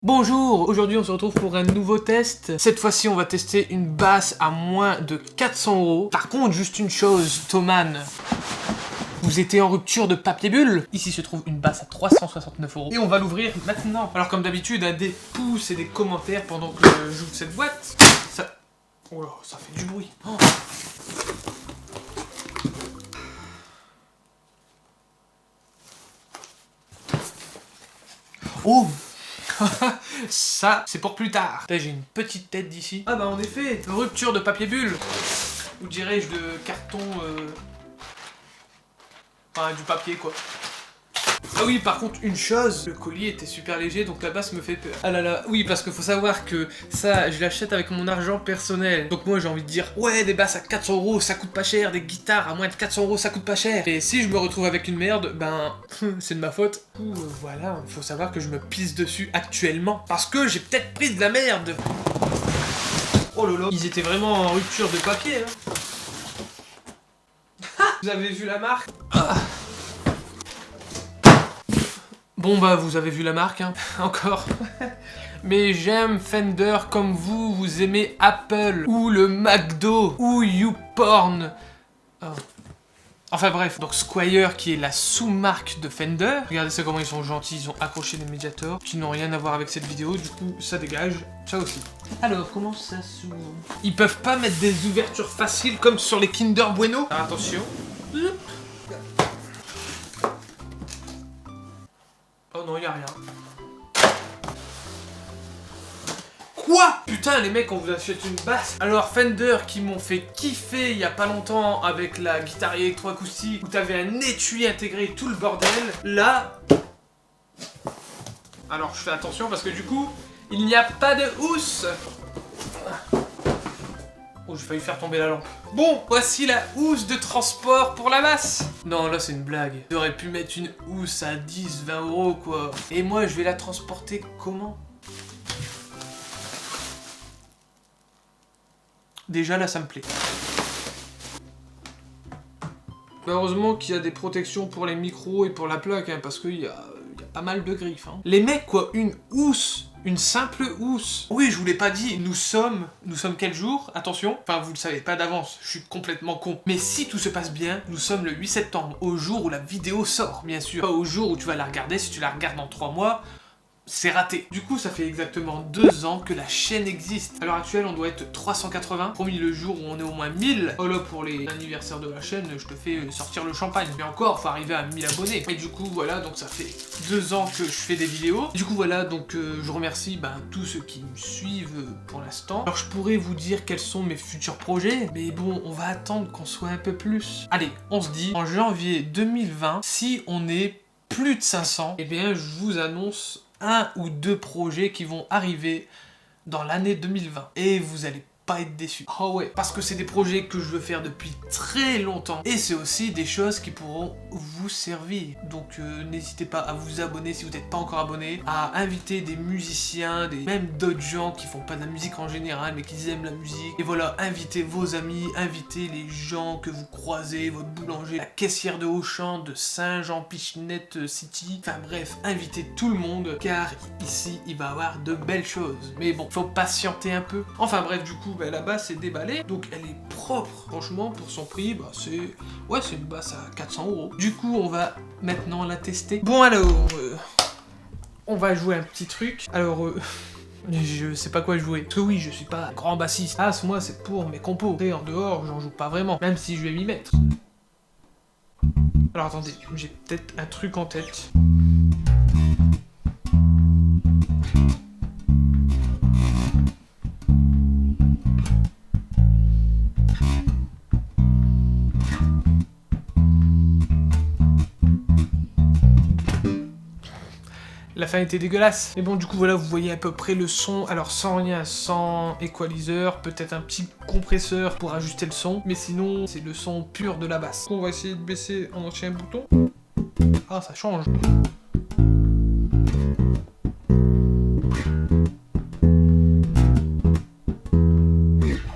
Bonjour, aujourd'hui on se retrouve pour un nouveau test. Cette fois-ci on va tester une basse à moins de 400 €. Par contre, juste une chose, Thomann, vous étiez en rupture de papier bulle. Ici se trouve une basse à 369 € et on va l'ouvrir maintenant. Alors comme d'habitude, des pouces et des commentaires pendant que j'ouvre cette boîte. Ça... Oh là, ça fait du bruit. Oh ça, c'est pour plus tard. Là, j'ai une petite tête d'ici. Ah bah en effet, rupture de papier bulle. Ou dirais-je de carton... Enfin, du papier quoi. Ah oui, par contre, une chose, le colis était super léger, donc la basse me fait peur. Ah là là, oui, parce qu'il faut savoir que ça, je l'achète avec mon argent personnel. Donc moi, j'ai envie de dire, ouais, des basses à 400 €, ça coûte pas cher, des guitares à moins de 400 €, ça coûte pas cher. Et si je me retrouve avec une merde, ben, c'est de ma faute. Ou voilà, il faut savoir que je me pisse dessus actuellement, parce que j'ai peut-être pris de la merde. Oh là là, ils étaient vraiment en rupture de papier, hein. Vous avez vu la marque? Bon bah vous avez vu la marque, hein, encore. Mais j'aime Fender comme vous aimez Apple, ou le McDo, ou YouPorn. Oh. Enfin bref, donc Squier qui est la sous-marque de Fender. Regardez ça comment ils sont gentils, ils ont accroché des médiators qui n'ont rien à voir avec cette vidéo, du coup ça dégage, ça aussi. Alors comment ça s'ouvre? Ils peuvent pas mettre des ouvertures faciles comme sur les Kinder Bueno. Alors, attention. Oh non, y'a rien. Quoi? Putain, les mecs, on vous achète une basse. Alors, Fender qui m'ont fait kiffer il y a pas longtemps avec la guitare électroacoustique où t'avais un étui intégré, tout le bordel. Là... Alors, je fais attention parce que du coup, il n'y a pas de housse. Oh, j'ai failli faire tomber la lampe. Bon, voici la housse de transport pour la basse. Non, là, c'est une blague. J'aurais pu mettre une housse à 10, 20 € quoi. Et moi, je vais la transporter comment? Déjà, là, ça me plaît. Heureusement qu'il y a des protections pour les micros et pour la plaque, hein, parce qu'il y a pas mal de griffes. Hein. Les mecs, quoi, une housse. Une simple housse. Oui, je vous l'ai pas dit, nous sommes quel jour? Attention, enfin vous le savez pas d'avance, je suis complètement con. Mais si tout se passe bien, nous sommes le 8 septembre, au jour où la vidéo sort, bien sûr. Pas au jour où tu vas la regarder, si tu la regardes dans 3 mois, c'est raté. Du coup, ça fait exactement 2 ans que la chaîne existe. À l'heure actuelle, on doit être 380. Promis, le jour où on est au moins 1000. Oh là, pour les anniversaires de la chaîne, je te fais sortir le champagne. Mais encore, faut arriver à 1000 abonnés. Et du coup, voilà, donc ça fait 2 ans que je fais des vidéos. Du coup, voilà, donc je remercie tous ceux qui me suivent pour l'instant. Alors, je pourrais vous dire quels sont mes futurs projets. Mais bon, on va attendre qu'on soit un peu plus. Allez, on se dit, en janvier 2020, si on est plus de 500, eh bien, je vous annonce 1 ou 2 projets qui vont arriver dans l'année 2020. Et vous allez pas être déçus. Oh ouais, parce que c'est des projets que je veux faire depuis très longtemps. Et c'est aussi des choses qui pourront vous servir. Donc n'hésitez pas à vous abonner si vous n'êtes pas encore abonné, à inviter des musiciens, même d'autres gens qui font pas de la musique en général, mais qui aiment la musique. Et voilà, invitez vos amis, invitez les gens que vous croisez, votre boulanger, la caissière de Auchan, de Saint-Jean-Pichenette City. Enfin bref, invitez tout le monde, car ici, il va y avoir de belles choses. Mais bon, faut patienter un peu. Enfin bref, du coup, la basse est déballée, donc elle est propre. Franchement, pour son prix, c'est une basse à 400 €. Du coup, on va maintenant la tester. Bon alors, on va jouer un petit truc. Alors, je sais pas quoi jouer. Parce que oui, je suis pas grand bassiste. Ah, moi, c'est pour mes compos. Et en dehors, j'en joue pas vraiment. Même si je vais m'y mettre. Alors attendez, j'ai peut-être un truc en tête. La fin était dégueulasse. Mais bon, du coup, voilà, vous voyez à peu près le son. Alors, sans rien, sans équaliseur, peut-être un petit compresseur pour ajuster le son. Mais sinon, c'est le son pur de la basse. On va essayer de baisser en entier un bouton. Ah, ça change.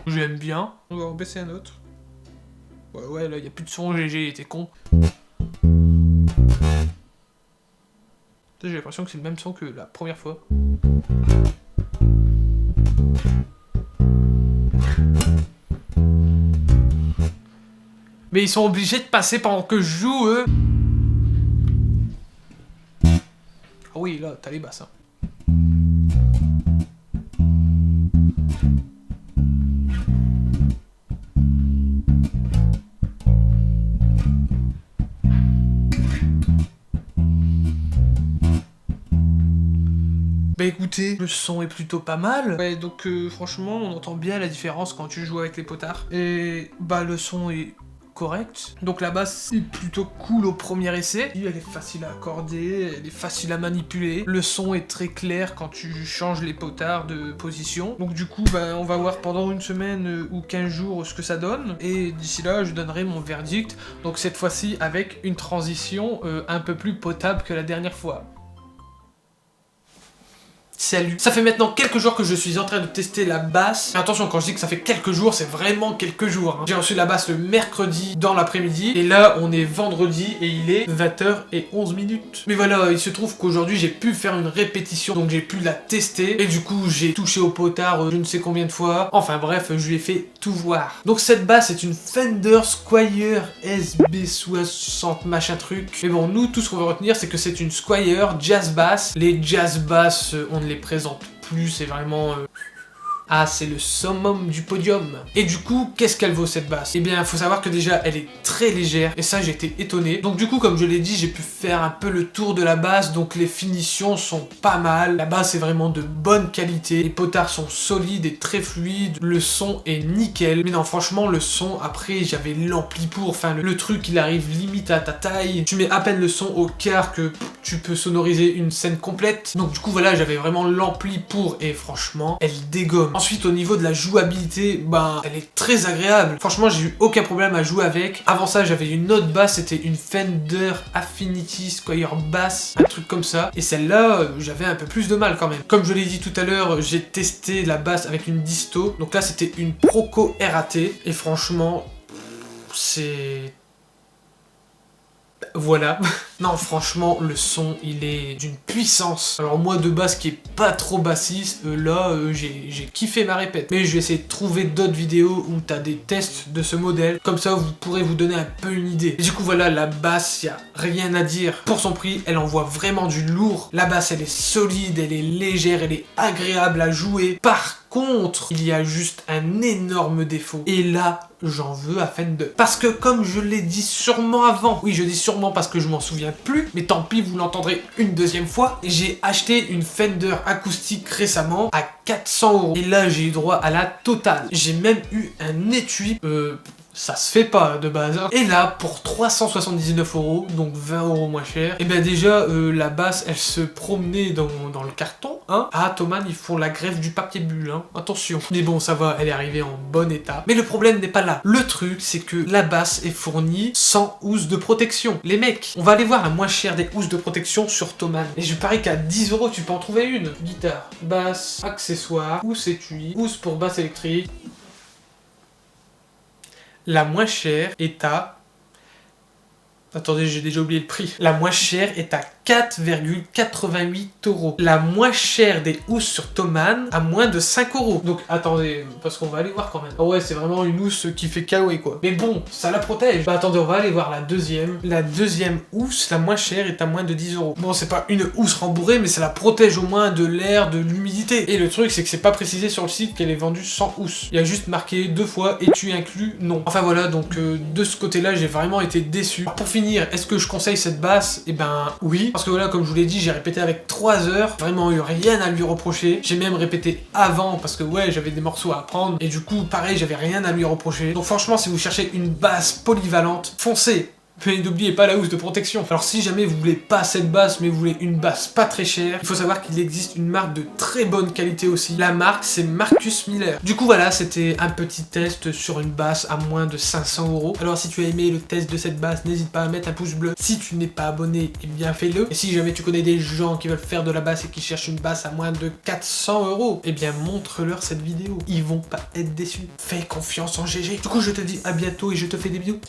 J'aime bien. On va en baisser un autre. Ouais, là, il n'y a plus de son, GG, il était con. J'ai l'impression que c'est le même son que la première fois. Mais ils sont obligés de passer pendant que je joue, eux. Ah oui, là, t'as les basses, hein. Bah écoutez, le son est plutôt pas mal. Ouais, donc franchement, on entend bien la différence quand tu joues avec les potards. Et bah le son est correct. Donc la basse est plutôt cool au premier essai. Elle est facile à accorder, elle est facile à manipuler. Le son est très clair quand tu changes les potards de position. Donc du coup, bah, on va voir pendant une semaine ou 15 jours ce que ça donne. Et d'ici là, je donnerai mon verdict. Donc cette fois-ci avec une transition un peu plus potable que la dernière fois. Salut. Ça fait maintenant quelques jours que je suis en train de tester la basse. Et attention, quand je dis que ça fait quelques jours, c'est vraiment quelques jours, hein. J'ai reçu la basse le mercredi dans l'après-midi. Et là, on est vendredi et il est 20h11. Mais voilà, il se trouve qu'aujourd'hui, j'ai pu faire une répétition. Donc j'ai pu la tester. Et du coup, j'ai touché au potard je ne sais combien de fois. Enfin bref, je lui ai fait tout voir. Donc cette basse est une Fender Squier SB60 machin truc. Mais bon, nous, tout ce qu'on veut retenir, c'est que c'est une Squier Jazz Bass. Les Jazz Bass, on ne les présente plus, c'est vraiment... Ah, c'est le summum du podium. Et du coup, qu'est-ce qu'elle vaut cette basse? Eh bien, il faut savoir que déjà, elle est très légère, et ça, j'ai été étonné. Donc du coup, comme je l'ai dit, j'ai pu faire un peu le tour de la basse, donc les finitions sont pas mal. La basse est vraiment de bonne qualité, les potards sont solides et très fluides, le son est nickel. Mais non, franchement, le son, après, j'avais l'ampli pour, enfin, le truc, il arrive limite à ta taille. Tu mets à peine le son au quart que tu peux sonoriser une scène complète. Donc du coup, voilà, j'avais vraiment l'ampli pour, et franchement, elle dégomme. Ensuite, au niveau de la jouabilité, bah, elle est très agréable. Franchement, j'ai eu aucun problème à jouer avec. Avant ça, j'avais une autre basse, c'était une Fender Affinity Squier Bass, un truc comme ça. Et celle-là, j'avais un peu plus de mal quand même. Comme je l'ai dit tout à l'heure, j'ai testé la basse avec une disto. Donc là, c'était une Proco RAT. Et franchement, c'est... Voilà. Non, franchement, le son, il est d'une puissance. Alors moi, de base, qui est pas trop bassiste, là, j'ai kiffé ma répète. Mais je vais essayer de trouver d'autres vidéos où t'as des tests de ce modèle. Comme ça, vous pourrez vous donner un peu une idée. Et du coup, voilà, la basse, y a rien à dire. Pour son prix, elle envoie vraiment du lourd. La basse, elle est solide, elle est légère, elle est agréable à jouer. Par contre, il y a juste un énorme défaut. Et là, j'en veux à Fender. Parce que comme je l'ai dit sûrement avant, oui, je dis sûrement parce que je m'en souviens plus, mais tant pis, vous l'entendrez une deuxième fois, j'ai acheté une Fender acoustique récemment à 400 €. Et là, j'ai eu droit à la totale. J'ai même eu un étui, ça se fait pas de base, hein. Et là, pour 379 €, donc 20 € moins cher, et bien déjà, la basse, elle se promenait dans le carton, hein. Ah, Thomann, ils font la greffe du papier bulle, hein. Attention. Mais bon, ça va, elle est arrivée en bon état. Mais le problème n'est pas là. Le truc, c'est que la basse est fournie sans housse de protection. Les mecs, on va aller voir la moins chère des housses de protection sur Thomann. Et je parie qu'à 10 €, tu peux en trouver une. Guitare, basse, accessoires, housse étui, housse pour basse électrique. La moins chère est à... Attendez, j'ai déjà oublié le prix. La moins chère est à 4,88 €. La moins chère des housses sur Thomann à moins de 5 €. Donc attendez, parce qu'on va aller voir quand même. Ah ouais, c'est vraiment une housse qui fait kawaii quoi. Mais bon, ça la protège. Bah attendez, on va aller voir la deuxième. La deuxième housse, la moins chère, est à moins de 10 €. Bon, c'est pas une housse rembourrée, mais ça la protège au moins de l'air, de l'humidité. Et le truc, c'est que c'est pas précisé sur le site qu'elle est vendue sans housse. Il y a juste marqué 2 fois étui inclus, non. Enfin voilà, donc de ce côté-là, j'ai vraiment été déçu. Alors, pour finir, est-ce que je conseille cette basse? Eh ben oui. Parce que voilà, comme je vous l'ai dit, j'ai répété avec 3 heures, vraiment eu rien à lui reprocher. J'ai même répété avant parce que ouais, j'avais des morceaux à apprendre et du coup, pareil, j'avais rien à lui reprocher. Donc franchement, si vous cherchez une basse polyvalente, foncez. Mais n'oubliez pas la housse de protection. Alors si jamais vous voulez pas cette basse, mais vous voulez une basse pas très chère, il faut savoir qu'il existe une marque de très bonne qualité aussi. La marque, c'est Marcus Miller. Du coup voilà, c'était un petit test sur une basse à moins de 500 €. Alors si tu as aimé le test de cette basse, n'hésite pas à mettre un pouce bleu. Si tu n'es pas abonné, eh bien fais-le. Et si jamais tu connais des gens qui veulent faire de la basse et qui cherchent une basse à moins de 400 €, eh bien montre-leur cette vidéo. Ils vont pas être déçus. Fais confiance en GG. Du coup je te dis à bientôt et je te fais des bisous.